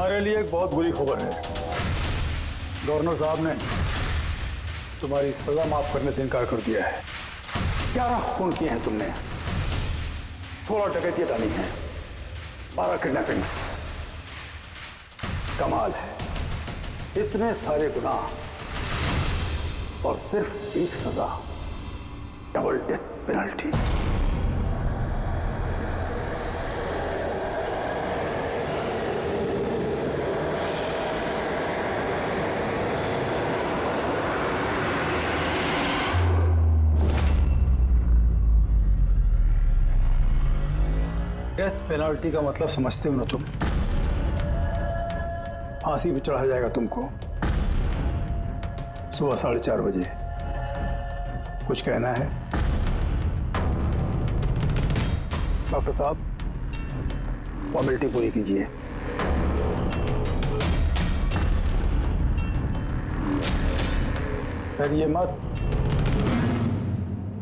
तुम्हारे लिए एक बहुत बुरी खबर है। गवर्नर साहब ने तुम्हारी सजा माफ करने से इनकार कर दिया है। 11 खून किए हैं तुमने, 16 डकैतियां डाली हैं, 12 किडनैपिंग्स। कमाल है, इतने सारे गुनाह और सिर्फ एक सजा, double death penalty. Death penalty का मतलब समझते हो ना तुम? फांसी पे चढ़ाया जाएगा तुमको सुबह 4:30 बजे। कुछ कहना है डॉक्टर साहब? फॉर्मेलिटी पूरी कीजिए। डरिए मत,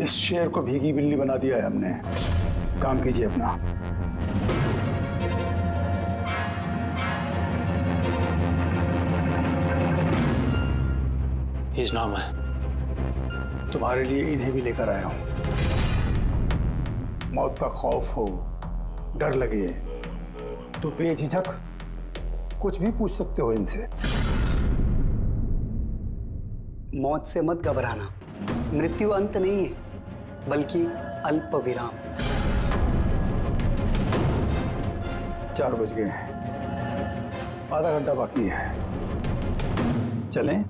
इस शेर को भीगी बिल्ली बना दिया है हमने। काम कीजिए अपना। He's normal. तुम्हारे लिए इन्हें भी लेकर आया हूं। मौत का खौफ हो, डर लगे तो बेझिझक कुछ भी पूछ सकते हो इनसे। मौत से मत घबराना, मृत्यु अंत नहीं है बल्कि अल्प विराम। 4 बज गए हैं, आधा घंटा बाकी है। चलें?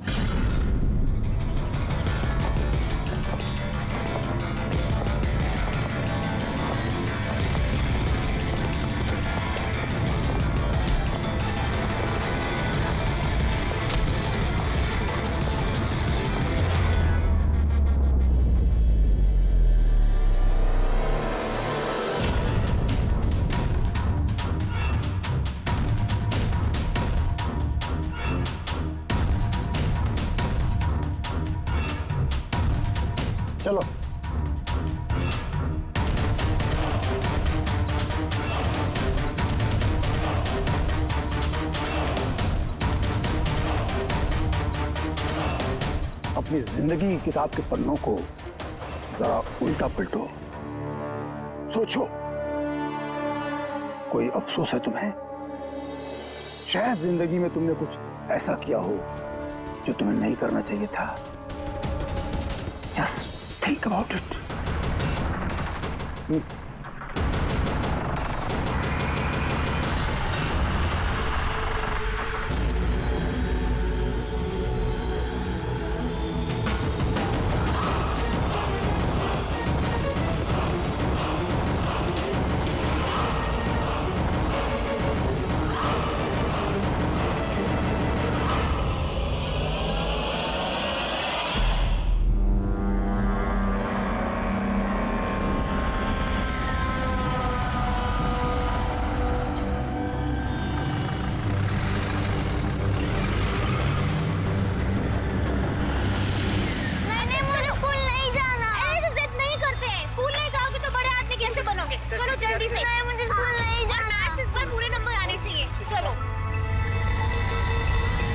चलो। अपनी जिंदगी की किताब के पन्नों को जरा उल्टा पलटो, सोचो। कोई अफसोस है तुम्हें? शायद जिंदगी में तुमने कुछ ऐसा किया हो जो तुम्हें नहीं करना चाहिए था। Just think about it.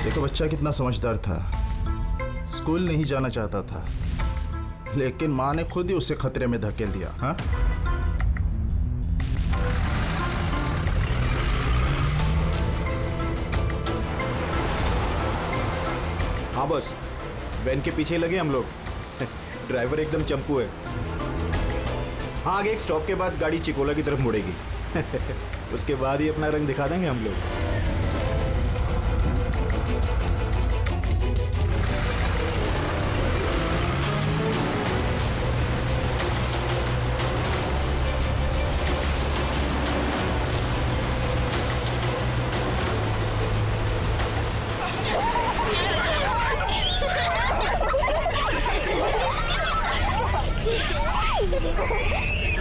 देखो बच्चा कितना समझदार था, स्कूल नहीं जाना चाहता था, लेकिन माँ ने खुद ही उसे खतरे में धकेल दिया। हाँ, हाँ बस, वैन के पीछे लगे हम लोग। ड्राइवर एकदम चंपू है। हाँ, आगे एक स्टॉप के बाद गाड़ी चिकोला की तरफ मुड़ेगी। उसके बाद ही अपना रंग दिखा देंगे हम लोग।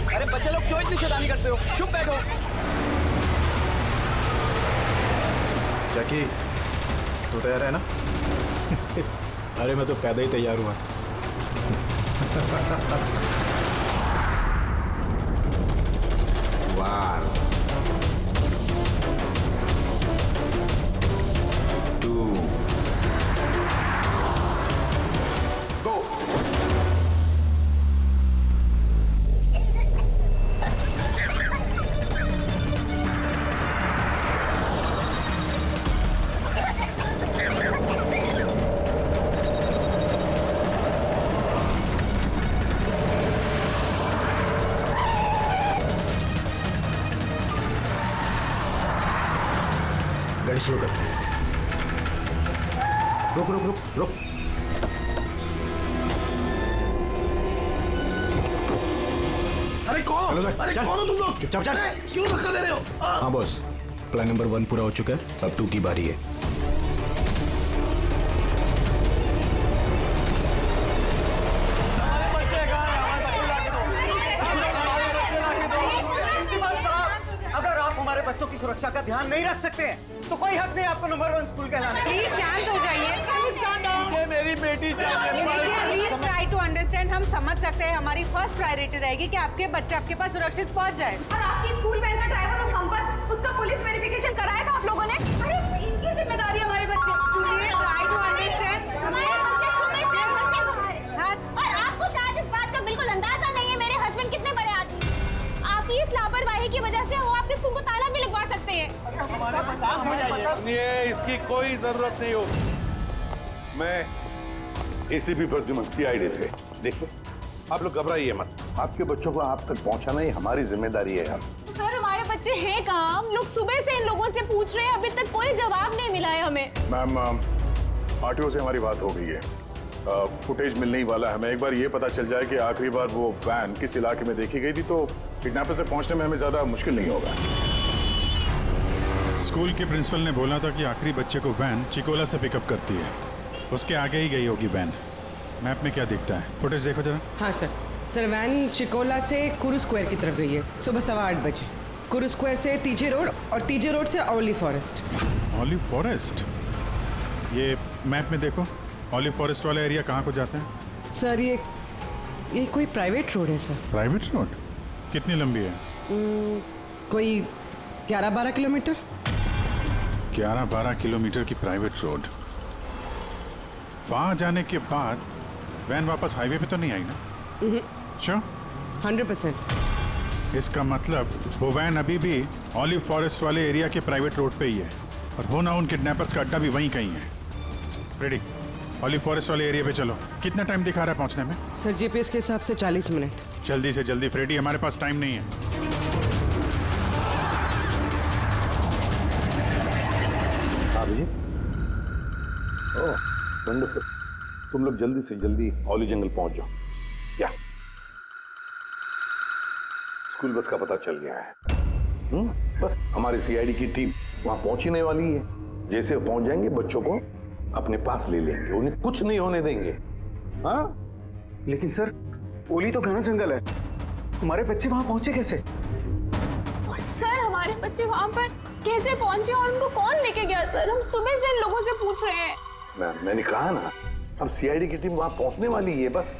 अरे बच्चे लोग क्यों इतनी शैतानी करते हो? चुप बैठो। जैकी, तू तैयार है ना? अरे मैं तो पैदा ही तैयार हुआ। वाह, 2 गो। गाड़ी स्लो कर। रुक रुक रुक रुक। अरे कौन? हेलो सर, अरे चल। कौन हो तुम लोग? चुपचाप चल। अरे, क्यों धक्का दे रहे हो? हाँ बॉस, प्लान नंबर 1 पूरा हो चुका है, अब 2 की बारी है। अगर आप हमारे बच्चों की सुरक्षा का ध्यान नहीं रख सकते हैं तो कोई हक नहीं आपको नंबर 1 स्कूल कहलाने का। प्लीज शांत हो जाइए। मुझे मेरी बेटी चाहिए। Please try to understand. हम समझ सकते हैं, हमारी फर्स्ट प्रायोरिटी रहेगी कि आपके बच्चे आपके पास सुरक्षित पहुंच जाए। और आपकी स्कूल वैन का ड्राइवर और संपत, उसका पुलिस वेरिफिकेशन कराया था आप लोगों ने? अरे इनकी जिम्मेदारी हमारे बच्चे। Please try to understand. हमारे बच्चे सुबह से घर के बाहर हैं। और आपको शायद इस बात का बिल्कुल अंदाजा नहीं है मेरे हस्बैंड कितने बड़े आदमी हैं। आपकी इस लापरवाही की वजह से वो आपके स्कूल को ताला भी लगवा सकते हैं। ये इसकी कोई जरूरत नहीं हो। मैं एसीपी प्रद्युमन सीआईडी से। देखिए, आप लोग घबराइए मत। आपके बच्चों को आप तक पहुंचाना ही हमारी जिम्मेदारी है यार। सर हमारे बच्चे हैं कहाँ? हम लोग सुबह से इन लोगों से पूछ रहे हैं, अभी तक कोई जवाब नहीं मिला है हमें। मैम, आरटीओ से हमारी बात हो गई है। फुटेज मिलने ही वाला है। हमें एक बार ये पता चल जाए कि आखिरी बार वो वैन किस इलाके में देखी गई थी तो किडनैपर से पहुंचने में हमें ज्यादा मुश्किल नहीं होगा। स्कूल के प्रिंसिपल ने बोला था कि आखिरी बच्चे को वैन चिकोला से पिकअप करती है। उसके आगे ही गई होगी वैन। मैप में क्या दिखता है? फुटेज देखो जरा। हाँ सर वैन चिकोला से कुरू स्क्वायर की तरफ गई है सुबह 8:15 बजे। कुरू स्क्वायर से टीजे रोड और टीजे रोड से ऑलिव फॉरेस्ट। Olive forest? ये मैप में देखो, ऑलिव फॉरेस्ट वाला एरिया कहाँ को जाता है? सर ये कोई प्राइवेट रोड है सर। Private road? कितनी लंबी है? कोई 11-12 किलोमीटर। 11-12 किलोमीटर की प्राइवेट रोड। वहाँ जाने के बाद वैन वापस हाईवे पे तो नहीं आई ना? श्योर? 100%। इसका मतलब वो वैन अभी भी ऑलिव फॉरेस्ट वाले एरिया के प्राइवेट रोड पे ही है और हो ना उन किडनैपर्स का अड्डा भी वहीं कहीं है। रेडी, ऑलिव फॉरेस्ट वाले एरिया पे चलो। कितना टाइम दिखा रहा है पहुंचने में? सर जीपीएस के हिसाब से 40 मिनट। जल्दी से जल्दी फ्रेडी, हमारे पास टाइम नहीं है। जी, ओह वंडरफुल। तुम लोग जल्दी से जल्दी ऑली जंगल पहुंच जाओ। या स्कूल बस का पता चल गया है। बस हमारी सीआईडी की टीम वहां पहुंचने वाली है। जैसे वो पहुंच जाएंगे बच्चों को अपने पास ले लेंगे, उन्हें कुछ नहीं होने देंगे। हाँ, लेकिन सर ओली तो घना जंगल है, हमारे बच्चे वहां पहुंचे कैसे? और सर हमारे बच्चे वहाँ पर कैसे पहुंचे और उनको कौन लेके गया? सर हम सुबह से इन लोगों से पूछ रहे हैं। मैंने कहा ना, अब सीआईडी की टीम वहां पहुंचने वाली है। बस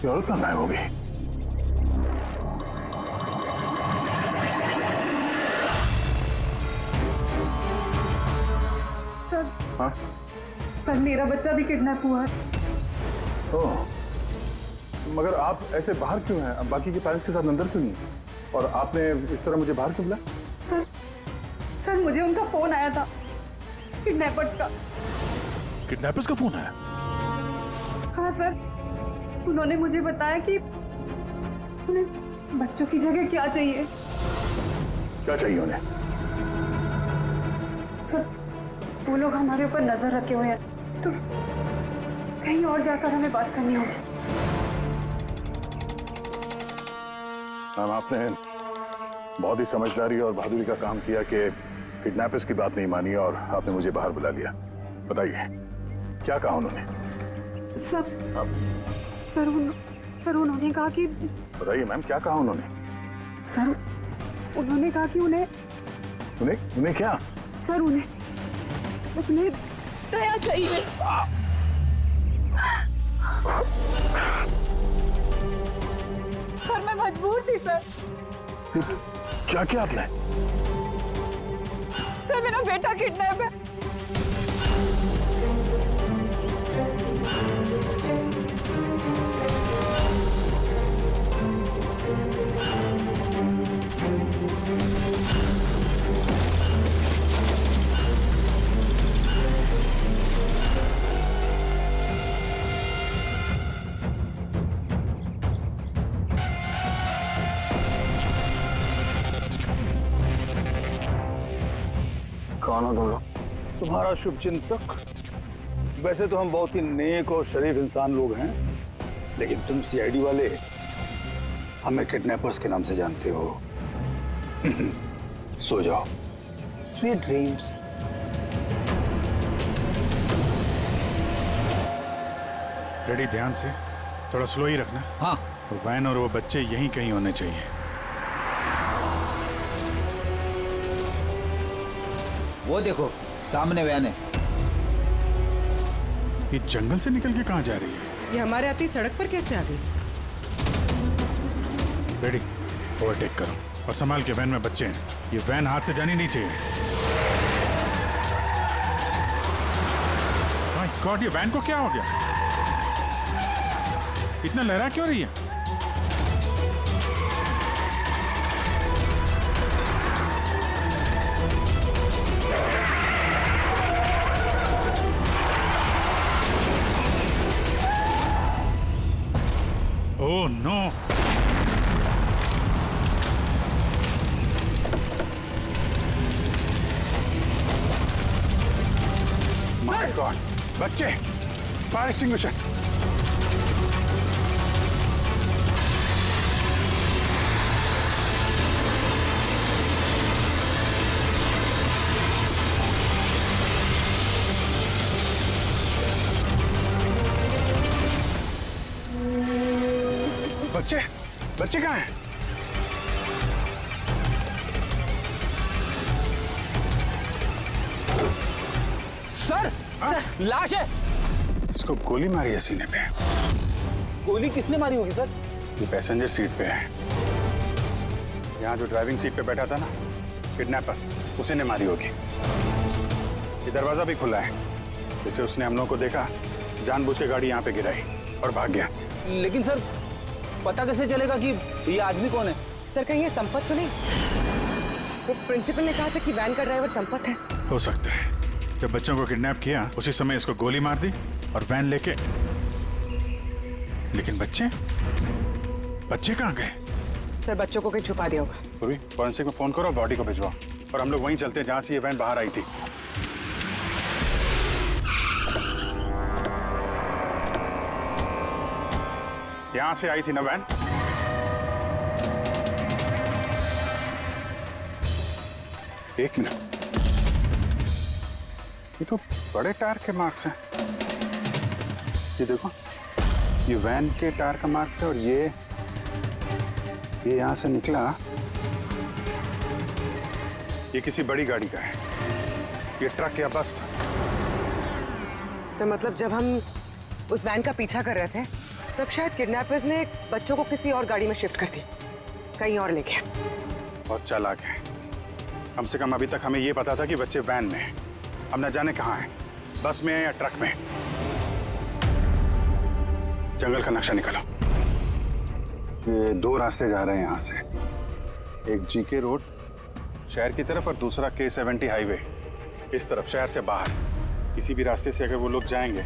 और कहाँ गायब हो गई? हाँ? सर मेरा बच्चा भी किडनैप हुआ है। ओह, मगर आप ऐसे बाहर क्यों हैं? अब बाकी के पेरेंट्स के साथ अंदर क्यों नहीं? और आपने इस तरह मुझे बाहर क्यों बुलाया? सर मुझे उनका फोन आया था, किडनैपर्स का। किडनैपर्स का फोन आया? हाँ सर, उन्होंने मुझे बताया कि उन्हें बच्चों की जगह क्या चाहिए। क्या चाहिए उन्हें? सर वो लोग हमारे ऊपर नजर रखे हुए हैं, तो कहीं और जाकर हमें बात करनी होगी। मैम, आपने बहुत ही समझदारी और बहादुरी का काम किया कि किडनैपर्स की बात नहीं मानी और आपने मुझे बाहर बुला लिया। बताइए क्या कहा उन्होंने? सर उन्होंने कहा कि बताइए मैम, क्या कहा उन्होंने? सर उन्होंने कहा कि उन्हें उन्हें क्या? सर उन्हें दया चाहिए। सर मैं मजबूर थी सर। क्या किया आपने? सर मेरा बेटा किडनैप है। कौन हो तुम लोग? तुम्हारा शुभचिंतक। वैसे तो हम बहुत ही नेक और शरीफ इंसान लोग हैं, लेकिन तुम सीआईडी वाले हमें किडनैपर्स के नाम से जानते हो। सो जाओ। Sweet dreams. रेडी, ध्यान से, थोड़ा स्लो ही रखना। हाँ। वैन और वो बच्चे यहीं कहीं होने चाहिए। वो देखो सामने वैन है। ये जंगल से निकल के कहाँ जा रही है? ये हमारे आती सड़क पर कैसे आ गई? रेडी, ओवरटेक करो और संभाल के, वैन में बच्चे हैं। ये वैन हाथ से जानी नहीं चाहिए। माय गॉड, ये वैन को क्या हो गया? इतना लहरा क्यों रही है? Oh no! माय गॉड, बच्चे, फायर एक्सटिंग्विशर। बच्चे कहाँ हैं? सर, लाश है। इसको गोली मारी है सीने पे। गोली किसने मारी होगी सर? ये पैसेंजर सीट पे है। यहाँ जो ड्राइविंग सीट पे बैठा था ना, किडनैपर, उसी ने मारी होगी। ये दरवाजा भी खुला है। जैसे उसने हम लोगों को देखा, जानबूझ के गाड़ी यहाँ पे गिराई और भाग गया। लेकिन सर पता कैसे चलेगा कि ये आदमी कौन है? सर कहीं ये संपत तो नहीं? वो प्रिंसिपल ने कहा था कि वैन का ड्राइवर संपत है। हो सकता है। जब बच्चों को किडनैप किया उसी समय इसको गोली मार दी और वैन लेके। लेकिन बच्चे कहाँ गए? सर बच्चों को कहीं छुपा दिया होगा। अभी फॉरेंसिक में फोन करो, बॉडी को भिजवाओ और हम लोग वहीं चलते हैं जहां से ये वैन बाहर आई थी। यहां से आई थी ना वैन? एक मिनट, ये तो बड़े टायर के मार्क्स हैं। ये देखो, ये वैन के टायर का मार्क्स है और ये यहां से निकला। ये किसी बड़ी गाड़ी का है। ये ट्रक या बस था। सर मतलब जब हम उस वैन का पीछा कर रहे थे तब शायद किडनैपर्स ने बच्चों को किसी और गाड़ी में शिफ्ट कर दी, कहीं और लेके। बहुत चालाक है। कम से कम अभी तक हमें ये पता था कि बच्चे वैन में हैं। हम न जाने कहाँ हैं, बस में या ट्रक में। जंगल का नक्शा निकालो। ये दो रास्ते जा रहे हैं यहाँ से, एक जीके रोड शहर की तरफ और दूसरा K70 हाईवे इस तरफ शहर से बाहर। किसी भी रास्ते से अगर वो लोग जाएंगे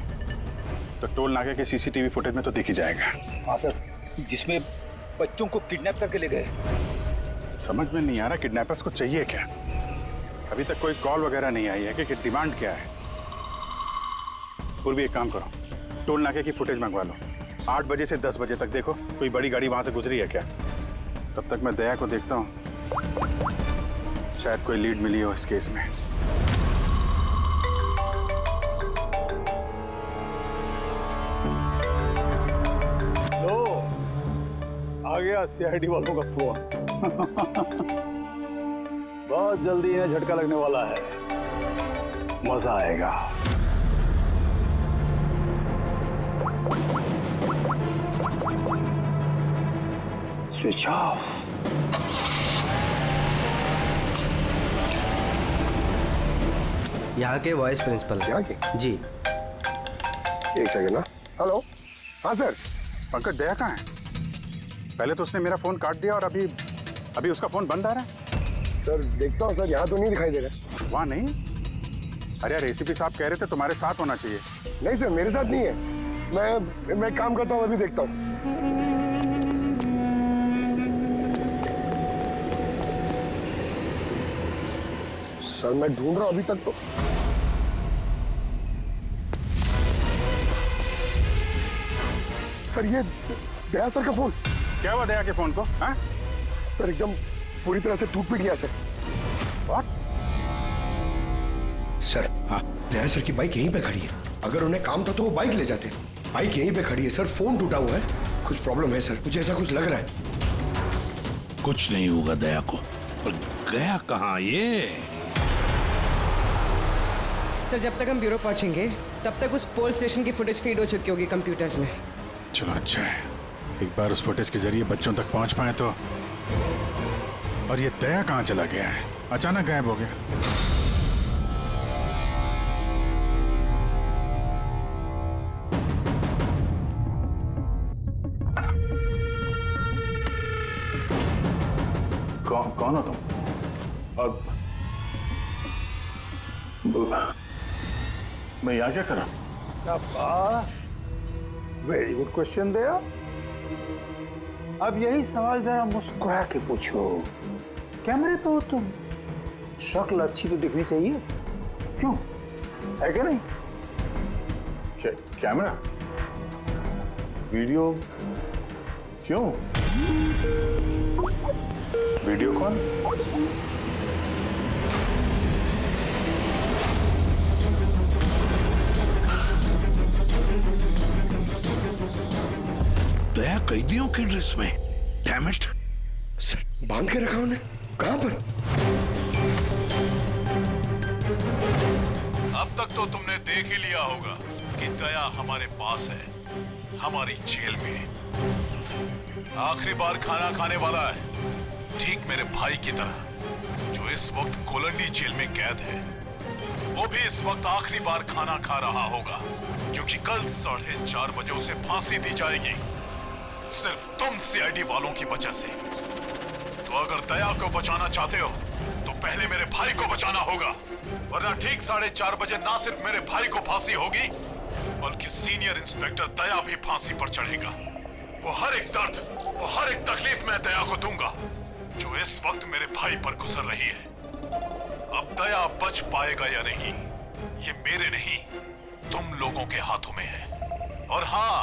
तो टोल नाके के CCTV फुटेज में तो दिख ही जाएगा। हाँ सर, जिसमें बच्चों को किडनैप करके ले गए। समझ में नहीं आ रहा किडनैपर्स को चाहिए क्या। अभी तक कोई कॉल वगैरह नहीं आई है कि डिमांड क्या है। पूर्वी एक काम करो, टोल नाके की फुटेज मंगवा लो। 8 बजे से 10 बजे तक देखो कोई बड़ी गाड़ी वहां से गुजरी है क्या। तब तक मैं दया को देखता हूँ, शायद कोई लीड मिली हो इस केस में। लो, आ गया CID वालों का फोन। बहुत जल्दी इन्हें झटका लगने वाला है, मजा आएगा। Switch off. यहाँ के वाइस प्रिंसिपल। यहाँ के? जी। एक सेकंड ना। हेलो। हाँ सर। पंकज, दया कहाँ है? पहले तो उसने मेरा फोन काट दिया और अभी उसका फोन बंद आ रहा है। सर देखता हूँ सर, यहाँ तो नहीं दिखाई दे रहा। वहाँ नहीं? अरे यार, एसीपी साहब कह रहे थे तुम्हारे साथ होना चाहिए। नहीं सर, मेरे साथ नहीं है। मैं काम करता हूँ, अभी देखता हूँ। सर मैं ढूंढ रहा हूँ अभी तक तो। सर ये दया सर का फोन। क्या हुआ दया के फोन को? हाँ? सर एकदम पूरी तरह से टूट पिट गया सर। What? सर हाँ, दया सर की बाइक यहीं पे खड़ी है। अगर उन्हें काम था तो वो बाइक ले जाते। बाइक यहीं पे खड़ी है सर, फोन टूटा हुआ है। कुछ प्रॉब्लम है सर, मुझे ऐसा कुछ लग रहा है। कुछ नहीं होगा दया को। पर गया कहाँ ये? सर जब तक हम ब्यूरो पहुंचेंगे तब तक उस पोल स्टेशन की फुटेज फीड हो चुकी होगी कंप्यूटर्स में। चलो अच्छा है, एक बार उस फुटेज के जरिए बच्चों तक पहुंच पाए तो। और ये दया कहाँ चला गया है? अचानक गायब हो गया। कौन हो तुम? और मैं यहाँ क्या कर रहा हूँ? वेरी गुड क्वेश्चन दया। अब यही सवाल जरा मुस्कुरा के पूछो। कैमरे पे हो तुम, शक्ल अच्छी तो दिखनी चाहिए, क्यों? है क्या नहीं? कैमरा? वीडियो? क्यों? वीडियो कौन? दया कैदियों की ड्रेस में। Damn it. सर बांध के रखा उन्हें, कहां पर? अब तक तो तुमने देख ही लिया होगा कि दया हमारे पास है, हमारी जेल में। आखिरी बार खाना खाने वाला है, ठीक मेरे भाई की तरह, जो इस वक्त कोलंडी जेल में कैद है। वो भी इस वक्त आखिरी बार खाना खा रहा होगा, क्योंकि कल 4:30 बजे उसे फांसी दी जाएगी, सिर्फ तुम सीआईडी वालों की वजह से। तो अगर दया को बचाना चाहते हो तो पहले मेरे भाई को बचाना होगा, वरना ठीक 4:30 बजे ना सिर्फ मेरे भाई को फांसी होगी, बल्कि सीनियर इंस्पेक्टर दया भी फांसी पर चढ़ेगा। वो हर एक दर्द, वो हर एक तकलीफ मैं दया को दूंगा, जो इस वक्त मेरे भाई पर गुजर रही है। अब दया बच पाएगा या नहीं, ये मेरे नहीं, तुम लोगों के हाथों में है। और हाँ,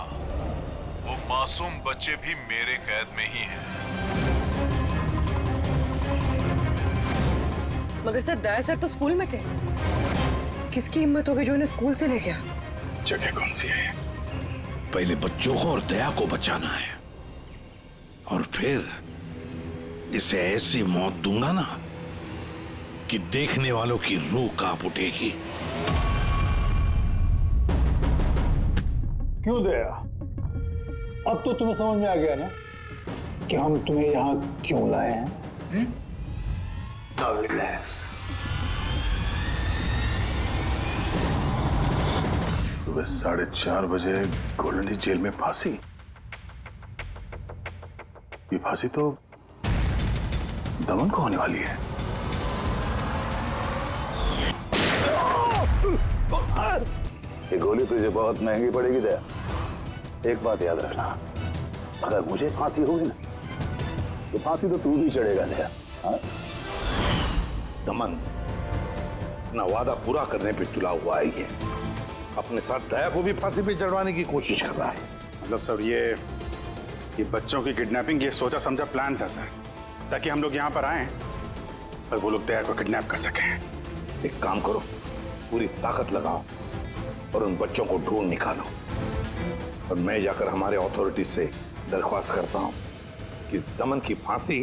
वो मासूम बच्चे भी मेरे कैद में ही हैं। मगर सर दया सर तो स्कूल में थे। किसकी हिम्मत होगी जो इन्हें स्कूल से ले गया? जगह कौन सी है? पहले बच्चों को और दया को बचाना है, और फिर इसे ऐसी मौत दूंगा ना कि देखने वालों की रूह कांप उठेगी। क्यों दया? अब तो तुम्हें समझ में आ गया ना कि हम तुम्हें यहां क्यों लाए हैं? Now relax. सुबह 4:30 बजे कोलंडी जेल में फांसी। ये फांसी तो दमन को होने वाली है। ये गोली तुझे बहुत महंगी पड़ेगी दया। एक बात याद रखना, अगर मुझे फांसी होगी ना तो फांसी तो तू भी चढ़ेगा दया। हाँ? दमन अपना वादा पूरा करने पे तुला हुआ है, ये अपने साथ दया को भी फांसी पे चढ़वाने की कोशिश कर रहा है। मतलब सर ये बच्चों की किडनैपिंग ये सोचा समझा प्लान था सर, ताकि हम लोग यहाँ पर आए और वो लोग दया को किडनैप कर सकें। एक काम करो, पूरी ताकत लगाओ और उन बच्चों को ढूंढ निकालो, और मैं जाकर हमारे अथॉरिटी से दरख्वास्त करता हूं कि दमन की फांसी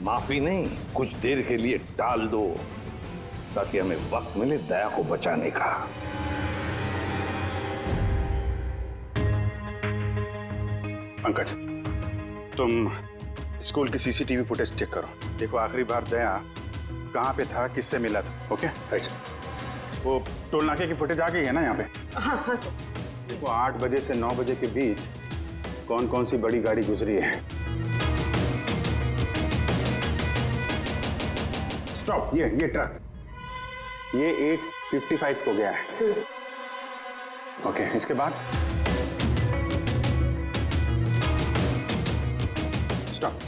माफी नहीं, कुछ देर के लिए टाल दो ताकि हमें वक्त मिले दया को बचाने का। पंकज, तुम स्कूल की सीसीटीवी फुटेज चेक करो। देखो आखिरी बार दया कहाँ पे था, किससे मिला था। ओके, वो टोल नाके की फुटेज आ गई है ना यहाँ पे? हाँ हाँ सर। देखो 8 बजे से 9 बजे के बीच कौन कौन सी बड़ी गाड़ी गुजरी है। स्टॉप, ये ट्रक, ये 8:55 को गया है। ओके, इसके बाद स्टॉप,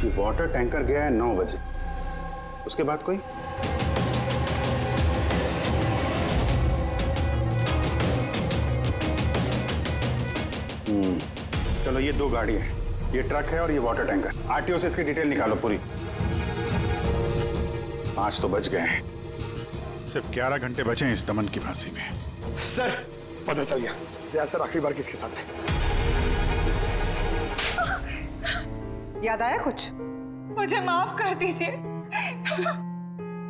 ये वाटर टैंकर गया है 9 बजे। उसके बाद कोई? चलो ये 2 गाड़ी है, ये ट्रक है और ये वाटर टैंकर। आरटीओ से इसकी डिटेल निकालो पूरी। 5 तो बच गए हैं, सिर्फ 11 घंटे बचे हैं इस दमन की फांसी में। सर पता चल गया, दया सर आखिरी बार किसके साथ थे। याद आया कुछ? मुझे माफ कर दीजिए।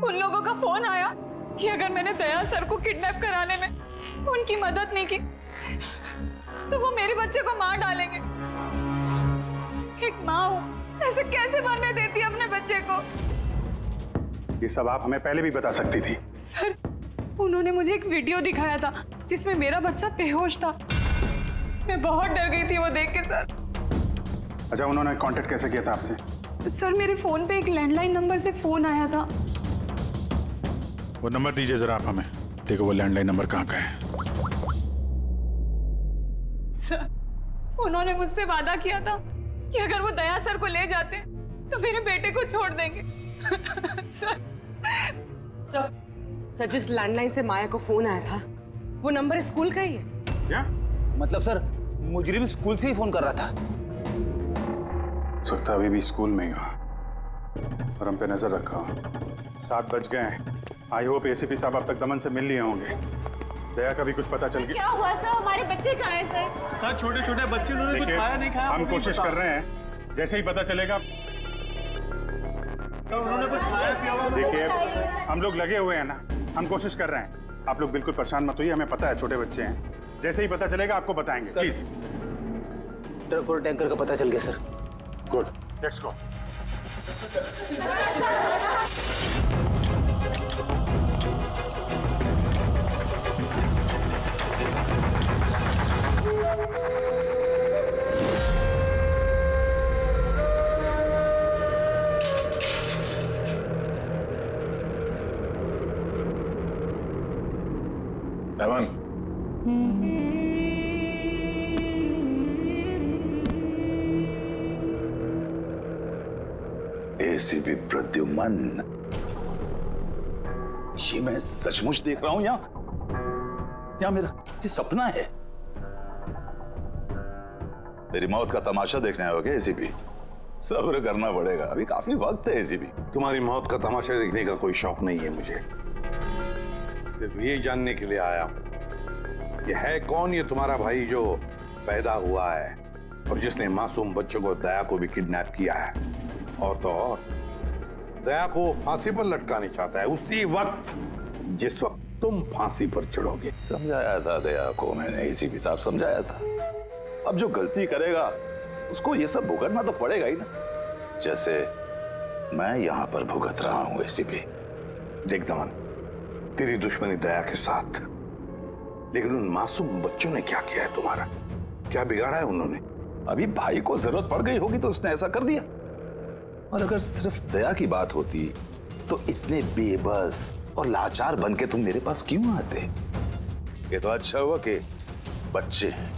उन लोगों का फोन आया कि अगर मैंने दया सर को किडनैप कराने में उनकी मदद नहीं की तो वो मेरे बच्चे को मार डालेंगे। एक माँ हूं, ऐसे कैसे मरने देती है अपने बच्चे को? ये सब आप हमें पहले भी बता सकती थी। सर, उन्होंने मुझे एक वीडियो दिखाया था जिसमें मेरा बच्चा बेहोश था। मैं बहुत डर गई थी वो देख के सर। अच्छा, उन्होंने कांटेक्ट कैसे किया था आपसे? सर, मेरे फोन पे एक लैंडलाइन नंबर से फोन आया था। वो नंबर दीजिए जरा आप हमें। देखो वो लैंडलाइन नंबर कहाँ का है। सर, उन्होंने मुझसे वादा किया था कि अगर वो दया सर को ले जाते तो मेरे बेटे को छोड़ देंगे। सर जिस लैंडलाइन से माया को फोन आया था वो नंबर स्कूल का ही है। क्या मतलब सर, मुजरिम स्कूल से ही फोन कर रहा था। सकता अभी भी स्कूल में ही हो और हम पे नजर रखा हो। 7 बज गए हैं। आई होप एसीपी साहब अब तक दमन से मिल लिए होंगे। दया का भी कुछ पता चल गया। क्या हुआ सर? हमारे बच्चे कहाँ हैं सर? सर, छोटे छोटे बच्चे, उन्होंने कुछ खाया नहीं खाया हम कोशिश कर रहे हैं, जैसे ही पता चलेगा। उन्होंने कुछ खाया पिया? देखिए हम लोग लगे हुए हैं ना, हम कोशिश कर रहे हैं। आप लोग बिल्कुल परेशान मत होइए, हमें पता है छोटे बच्चे हैं। जैसे ही पता चलेगा आपको बताएंगे। प्लीज। ट्रक और टैंकर का पता चल गया sir. Good, let's go. Daman, ACP Pradyuman, ये मैं सचमुच देख रहा हूं या मेरा ये सपना है? मेरी मौत का तमाशा देखने आओगे एसीपी? सब्र करना पड़ेगा, अभी काफी वक्त है एसीपी। तुम्हारी मौत का तमाशा देखने का कोई शौक नहीं है मुझे। सिर्फ ये जानने के लिए आया हूं कि है कौन ये तुम्हारा भाई जो पैदा हुआ है और जिसने मासूम बच्चों को, दया को भी किडनैप किया है। और तो और दया को फांसी पर लटकाना चाहता है उसी वक्त जिस वक्त तुम फांसी पर चढ़ोगे। समझाया था दया को मैंने एसीपी साहब, समझाया था। अब जो गलती करेगा उसको ये सब भुगतना तो पड़ेगा ही ना, जैसे मैं यहां पर भुगत रहा हूं एसीपी। देख दमन, तेरी दुश्मनी दया के साथ, लेकिन उन मासूम बच्चों ने क्या किया है तुम्हारा? क्या बिगाड़ा है उन्होंने? अभी भाई को जरूरत पड़ गई होगी तो उसने ऐसा कर दिया। और अगर सिर्फ दया की बात होती तो इतने बेबस और लाचार बन के तुम मेरे पास क्यों आते? ये तो अच्छा हुआ कि बच्चे हैं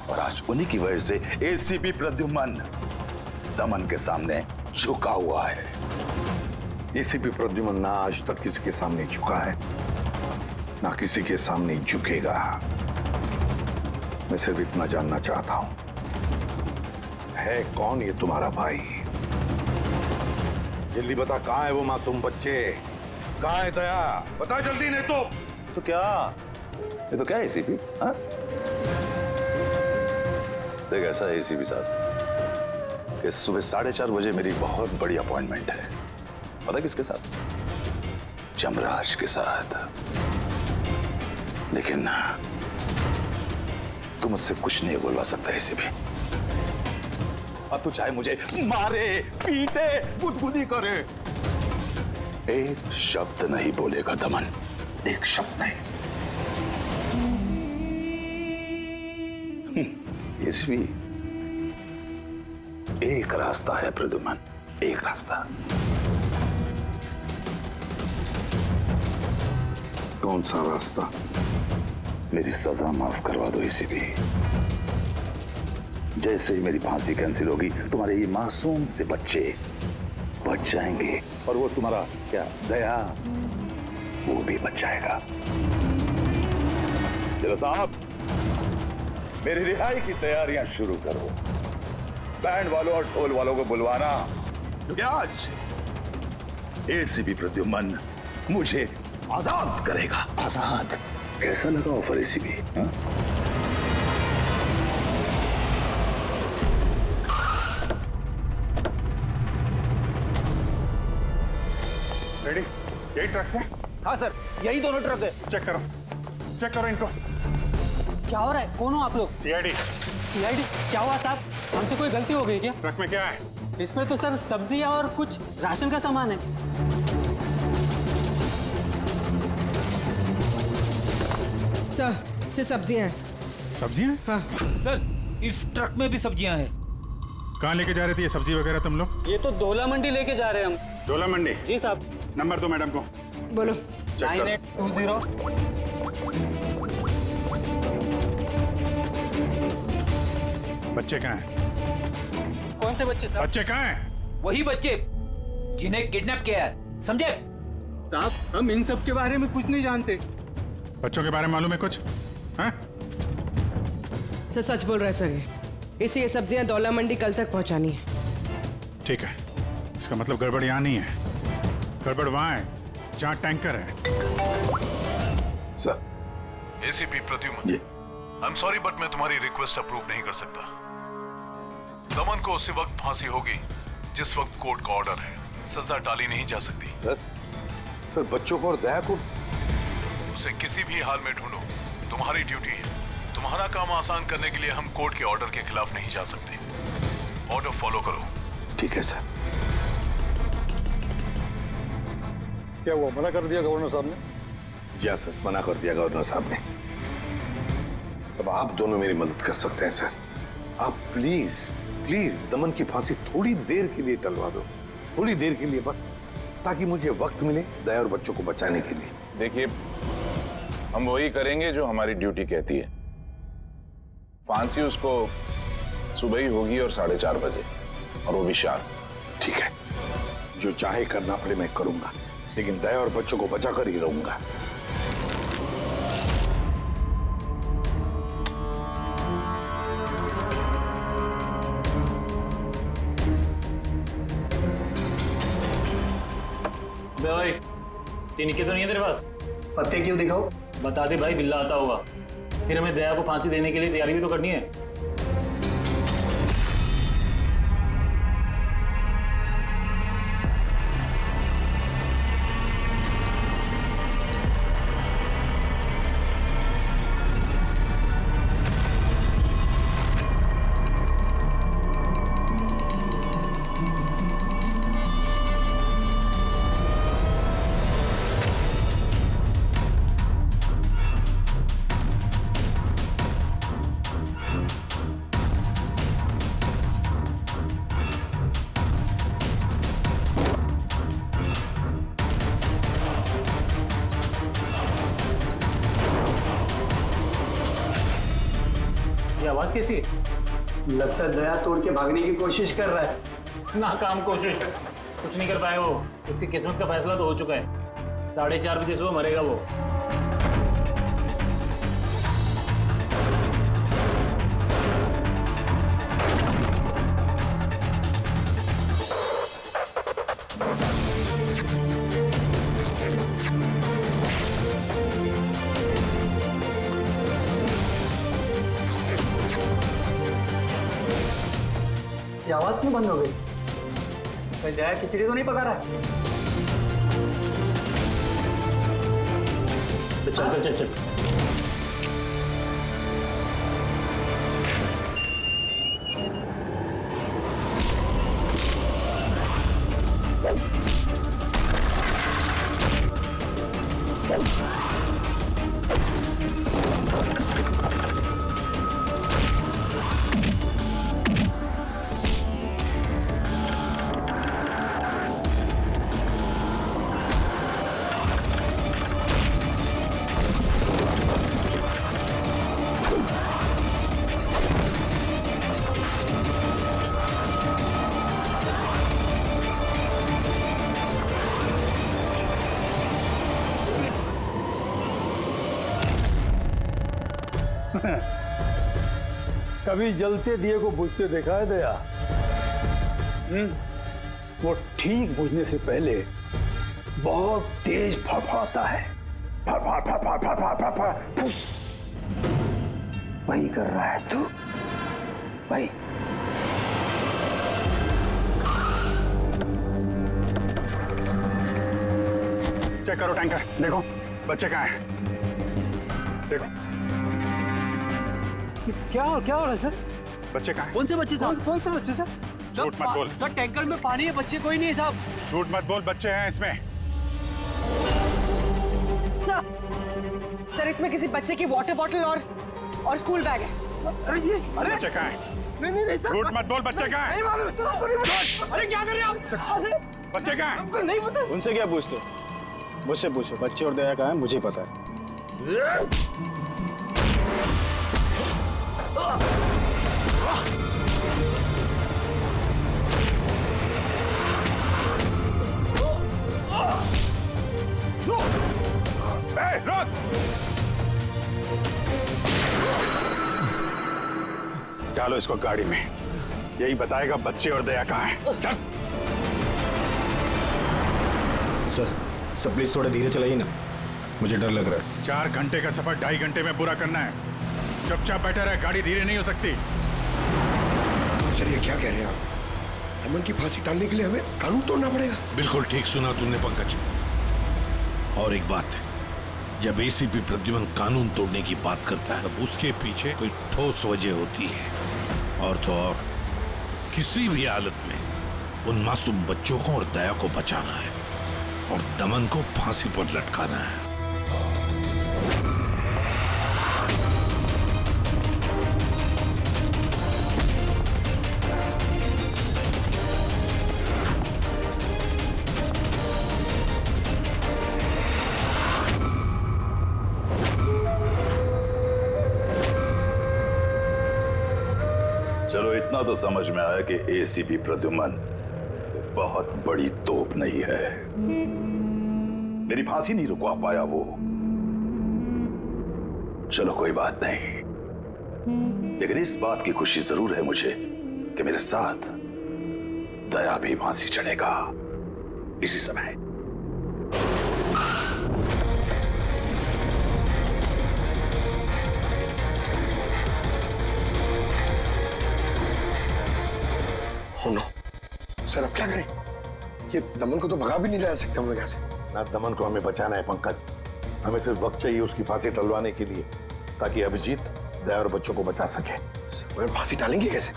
और आज उन्हीं की वजह से एसीपी प्रद्युमन दमन के सामने झुका हुआ है। एसीपी प्रद्युमन ना आज तक किसी के सामने झुका है, ना किसी के सामने झुकेगा। मैं सिर्फ इतना जानना चाहता हूं, है कौन ये तुम्हारा भाई? जल्दी बता, कहां है वो मासूम बच्चे? कहां है दया? बता जल्दी, नहीं तो क्या ये तो क्या है एसीपी? देख ऐसा है एसीपी साहब, कि सुबह 4:30 बजे मेरी बहुत बड़ी अपॉइंटमेंट है। पता किसके साथ? यमराज के साथ। लेकिन तू मुझसे कुछ नहीं बोलवा सकता इसे भी। अब तू चाहे मुझे मारे, पीटे, गुदगुदी करे, एक शब्द नहीं बोलेगा दमन, एक शब्द नहीं। इसलिए एक रास्ता है प्रद्युमन, एक रास्ता। कौन सा रास्ता? मेरी सजा माफ करवा दो इसी भी। जैसे ही मेरी फांसी कैंसिल होगी, तुम्हारे ये मासूम से बच्चे बच जाएंगे, और वो तुम्हारा क्या दया, वो भी बच जाएगा। चलो साहब, मेरी रिहाई की तैयारियां शुरू करो। बैंड वालों और ढोल वालों को बुलवाना, क्योंकि आज एसीपी प्रद्युमन मुझे आजाद करेगा। आजाद। कैसा लगा ऑफर एसीपी? रेडी? यही ट्रक से? हाँ सर, यही दोनों ट्रक है। चेक करो इनको। क्या हो रहा है? कौन हो आप लोग? सीआईडी। सीआईडी? क्या हुआ साहब? हमसे कोई गलती हो गई क्या? ट्रक में क्या है? इसमें तो सर सब्जी और कुछ राशन का सामान है। सर, ये सब्जियां हैं। सब्जियां? हाँ सर, इस ट्रक में भी सब्जियां हैं। कहाँ लेके जा रहे थे ये सब्जी वगैरह तुम लोग? ये तो डोला मंडी लेके जा रहे हैं हम। डोला मंडी? जी साहब। नंबर दो मैडम को। बोलो। 9820। बच्चे कहाँ हैं? कौन से बच्चे साहब? बच्चे कहाँ हैं? वही बच्चे जिन्हें किडनैप किया है, समझे? साहब, हम इन सब के बारे में कुछ नहीं जानते। बच्चों के बारे में मालूम है कुछ? हाँ? सर सच बोल रहे हैं सर, ये सब्जियां दौला मंडी कल तक पहुंचानी है। ठीक है, इसका मतलब गड़बड़ यहाँ नहीं है, गड़बड़ वहाँ है जहाँ टैंकर है। Sir. ACP Pradyuman, I am sorry but मैं तुम्हारी रिक्वेस्ट अप्रूव नहीं कर सकता। दमन को उसी वक्त फांसी होगी जिस वक्त कोर्ट का ऑर्डर है, सजा टाली नहीं जा सकती। सर बच्चों को और दया को उसे किसी भी हाल में ढूंढो, तुम्हारी ड्यूटी है। तुम्हारा काम आसान करने के लिए हम कोर्ट के ऑर्डर के खिलाफ नहीं जा सकते। ऑर्डर फॉलो करो। ठीक है सर। क्या हुआ? मना कर दिया गवर्नर साहब ने? जी सर, मना कर दिया गवर्नर साहब ने। अब आप दोनों मेरी मदद कर सकते हैं सर। आप प्लीज दमन की फांसी थोड़ी देर के लिए टलवा दो, थोड़ी देर के लिए बस, ताकि मुझे वक्त मिले दया और बच्चों को बचाने के लिए। देखिए, हम वही करेंगे जो हमारी ड्यूटी कहती है। फांसी उसको सुबह ही होगी और 4:30 बजे, और वो भी शार्प। ठीक है, जो चाहे करना पड़े मैं करूंगा, लेकिन दया और बच्चों को बचा कर ही रहूंगा। भाई, 3 इक्के तो नहीं है तेरे पास? पत्ते क्यों दिखाओ? बता दे भाई, बिल्ला आता होगा। फिर हमें दया को फांसी देने के लिए तैयारी भी तो करनी है। आवाज कैसी है? लगता है दया तोड़ के भागने की कोशिश कर रहा है। नाकाम कोशिश, कुछ नहीं कर पाए वो। उसकी किस्मत का फैसला तो हो चुका है। 4:30 बजे सुबह मरेगा वो। ये आवाज क्यों बंद हो गई? कोई दया खिचड़ी तो नहीं पका रहा? तो चल चल चल चल। कभी जलते दिए को बुझते देखा है दया? वो ठीक बुझने से पहले बहुत तेज फड़फड़ाता है। फड़फड़ फड़फड़ फड़फड़ फड़फड़ फुस। वही कर रहा है तू, वही। चेक करो टैंकर, देखो बच्चे कहाँ हैं? देखो क्या हो रहा है सर? बच्चे कहाँ हैं? कौन से बच्चे साहब? कौन से बच्चे सर? झूठ मत बोल। सर टैंकर में पानी है, बच्चे कोई नहीं है साहब। झूठ मत बोल, बच्चे हैं इसमें। सर इसमें किसी बच्चे की वाटर बॉटल और स्कूल बैग है। अरे बच्चे कहाँ हैं? नहीं सर। झूठ मत बोल, बच्चे कहाँ हैं? नहीं मालूम सर, आपको नहीं पता। अरे क्या कर रहे हैं आप? बच्चे कहाँ हैं? आपको नहीं पता? उनसे क्या पूछते? मुझसे पूछो, बच्चे और दया कहाँ है मुझे पता है। डालो इसको गाड़ी में, यही बताएगा बच्चे और दया कहाँ हैं। चल। सर प्लीज थोड़ा धीरे चलाइए ना, मुझे डर लग रहा है। 4 घंटे का सफर 2.5 घंटे में पूरा करना है। चुपचाप बैठा रहे, गाड़ी धीरे नहीं हो सकती। सर ये क्या कह रहे हैं आप? अमन की फांसी टालने के लिए हमें कानून तोड़ना पड़ेगा? बिल्कुल ठीक सुना तुमने पंकज। और एक बात है, जब एसीपी प्रद्युमन कानून तोड़ने की बात करता है तब उसके पीछे कोई ठोस वजह होती है। और तो और किसी भी हालत में उन मासूम बच्चों को और दया को बचाना है और दमन को फांसी पर लटकाना है। चलो इतना तो समझ में आया कि एसीपी प्रद्युमन बहुत बड़ी तोप नहीं है। मेरी फांसी नहीं रुकवा पाया वो। चलो कोई बात नहीं, लेकिन इस बात की खुशी जरूर है मुझे कि मेरे साथ दया भी फांसी चढ़ेगा इसी समय। नो सर, अब क्या करें? ये दमन को तो भगा भी नहीं ला सकते हम लोग यहाँ से। ना दमन को हमें बचाना है पंकज, हमें सिर्फ वक्त चाहिए उसकी फांसी टलवाने के लिए, ताकि अभिजीत दया और बच्चों को बचा सके। मगर फांसी टालेंगे कैसे?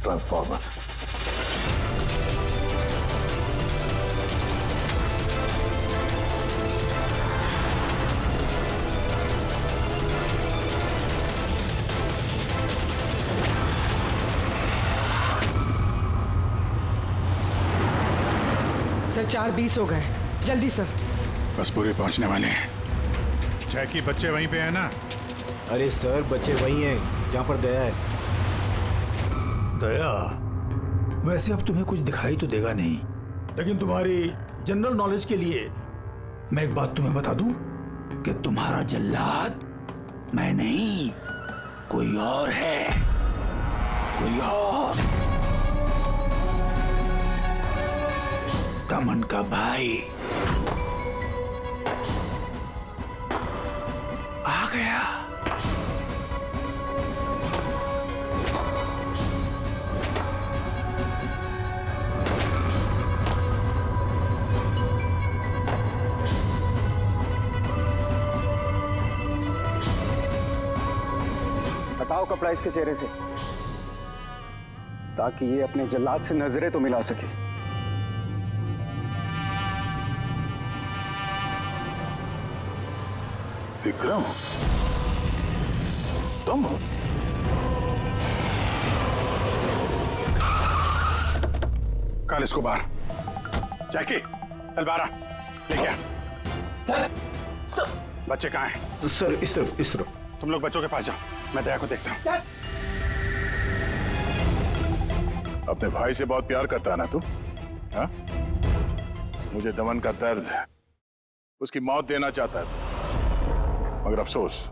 ट्रांसफॉर्मर। सर 4:20 हो गए, जल्दी सर। बस पूरे पहुंचने वाले हैं। जैकी बच्चे वहीं पे है ना? अरे सर बच्चे वहीं हैं जहां पर दया है। दया, वैसे अब तुम्हें कुछ दिखाई तो देगा नहीं, लेकिन तुम्हारी जनरल नॉलेज के लिए मैं एक बात तुम्हें बता दूं कि तुम्हारा जल्लाद मैं नहीं, कोई और है, कोई और। दमन का भाई आ गया। हटाओ कपड़ा इसके चेहरे से, ताकि ये अपने जल्लाद से नजरें तो मिला सके। विक्रम, तुम? काल इसको बाहर। जैकी, तलवारा लेके आ। बच्चे कहाँ हैं? सर इस तरफ, इस तरफ। तुम लोग बच्चों के पास जाओ, मैं दया को देखता हूँ। अपने भाई से बहुत प्यार करता है ना तू? हाँ? मुझे दमन का दर्द, उसकी मौत देना चाहता है, मगर अफसोस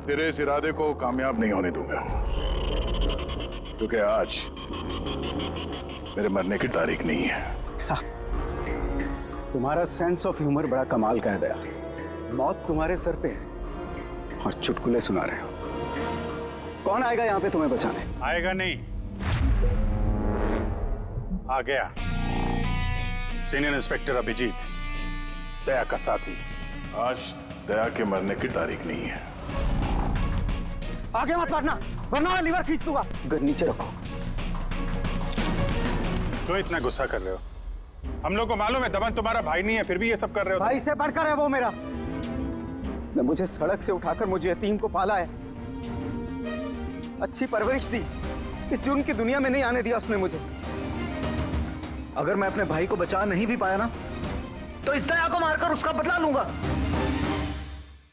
तेरे इस इरादे को कामयाब नहीं होने दूंगा, क्योंकि आज मेरे मरने की तारीख नहीं है। तुम्हारा सेंस ऑफ ह्यूमर बड़ा कमाल का है दया। मौत तुम्हारे सर पे है और चुटकुले सुना रहे हो। कौन आएगा यहाँ पे तुम्हें बचाने? आएगा नहीं, आ गया। सीनियर इंस्पेक्टर अभिजीत, दया का साथी। आज दया के मरने की तारीख नहीं है। आगे मत बढ़ना, वरना लीवर खींच दूंगा। गन नीचे रखो। क्यों इतना गुस्सा कर रहे हो? हम लोग को मालूम है दमन तुम्हारा भाई नहीं है, फिर भी ये सब कर रहे हो। भाई से बढ़कर है वो मेरा। उसने मुझे सड़क से उठाकर मुझे यतीम को पाला है, अच्छी परवरिश दी। इस जुर्म की दुनिया में नहीं आने दिया उसने मुझे। अगर मैं अपने भाई को बचा नहीं भी पाया ना, तो इस दया को मारकर उसका बदला लूंगा।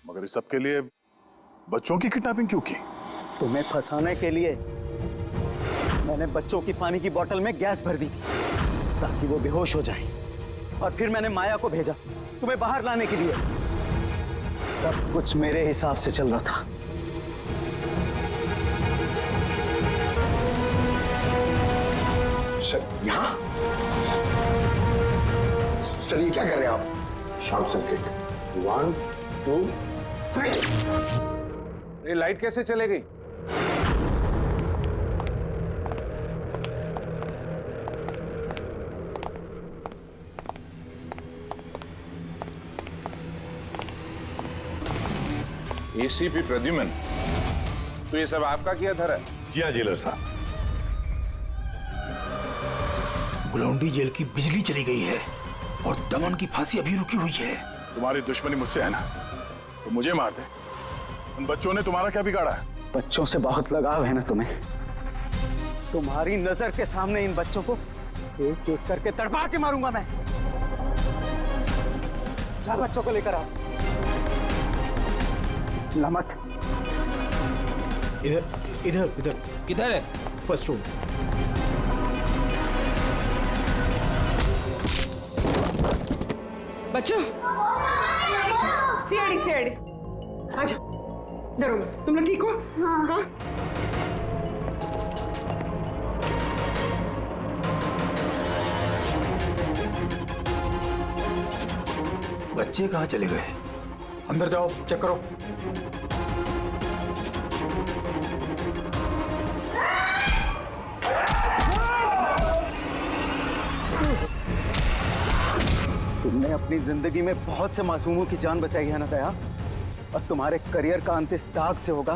मगर इस सब के लिए बच्चों की किडनैपिंग क्यों की? तुम्हें फंसाने के लिए मैंने बच्चों की पानी की बोतल में गैस भर दी थी, ताकि वो बेहोश हो जाए। और फिर मैंने माया को भेजा तुम्हें बाहर लाने के लिए। सब कुछ मेरे हिसाब से चल रहा था। सर यहाँ? सर ये क्या कर रहे हैं आप? Short circuit. 1 2 3। ये लाइट कैसे चले गई? एसीपी प्रद्युमन, तो ये सब आपका किया धरा है? जी हाँ जेलर साहब। गुलौंडी जेल की बिजली चली गई है और दमन की फांसी अभी रुकी हुई है। तुम्हारी दुश्मनी मुझसे है ना, तो मुझे मार दे। उन बच्चों ने तुम्हारा क्या बिगाड़ा है? बच्चों से बहुत लगाव है ना तुम्हें। तुम्हारी नजर के सामने इन बच्चों को एक एक करके तड़पा के मारूंगा मैं। जा बच्चों को लेकर आओ। लमत, इधर इधर इधर। किधर है? First room. बच्चों, सीआईडी सीआईडी, आजा। डरो मत, तुम लोग ठीक हो? हाँ। बच्चे कहाँ चले गए? अंदर जाओ, चेक करो। तुमने अपनी जिंदगी में बहुत से मासूमों की जान बचाई है ना दया, और तुम्हारे करियर का अंत इस दाग से होगा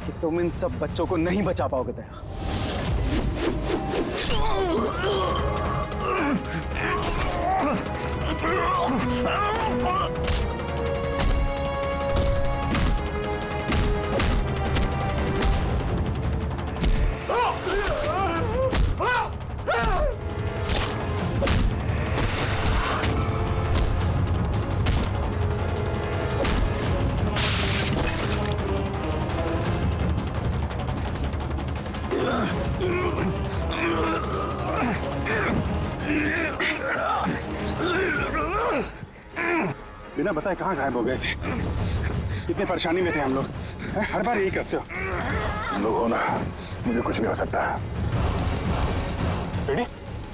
कि तुम इन सब बच्चों को नहीं बचा पाओगे दया। बिना बताए कहाँ गायब हो गए थे? कितनी परेशानी में थे हम लोग। हर बार यही करते हो। तुम लोग हो ना, मुझे कुछ भी हो सकता है। रेडी?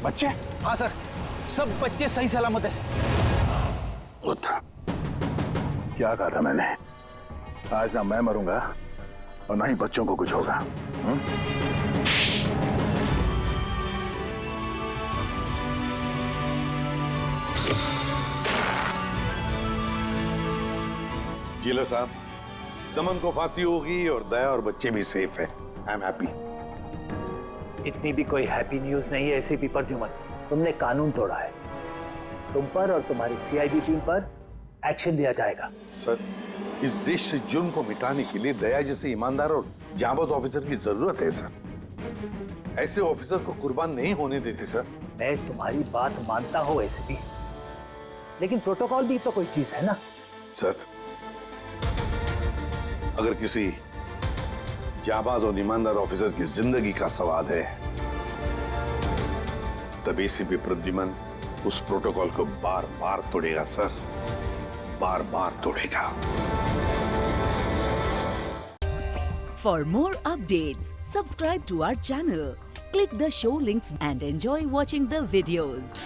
बच्चे? हाँ सर, सब बच्चे सही सलामत है। क्या कहा था मैंने? आज ना मैं मरूंगा और ना ही बच्चों को कुछ होगा। जेलर साहब, दमन को फांसी होगी और दया और बच्चे भी सेफ है। I am happy. इतनी भी कोई हैप्पी न्यूज नहीं है एसीपी प्रद्युमन। तुमने कानून तोड़ा है। तुम पर और तुम्हारी सीआईडी टीम पर एक्शन लिया जाएगा। सर, इस देश से जुर्म को मिटाने के लिए दया जैसे ईमानदार और जाबाज ऑफिसर की जरूरत है सर। ऐसे ऑफिसर को कुर्बान नहीं होने देते सर। मैं तुम्हारी बात मानता हूं एसीपी, लेकिन प्रोटोकॉल भी तो कोई चीज है ना। सर, अगर किसी जाबाज और ईमानदार ऑफिसर की जिंदगी का सवाल है, तब एसीपी प्रद्युमन उस प्रोटोकॉल को बार बार तोड़ेगा सर, बार बार तोड़ेगा। For more updates, subscribe to our channel, click the show links and enjoy watching the videos.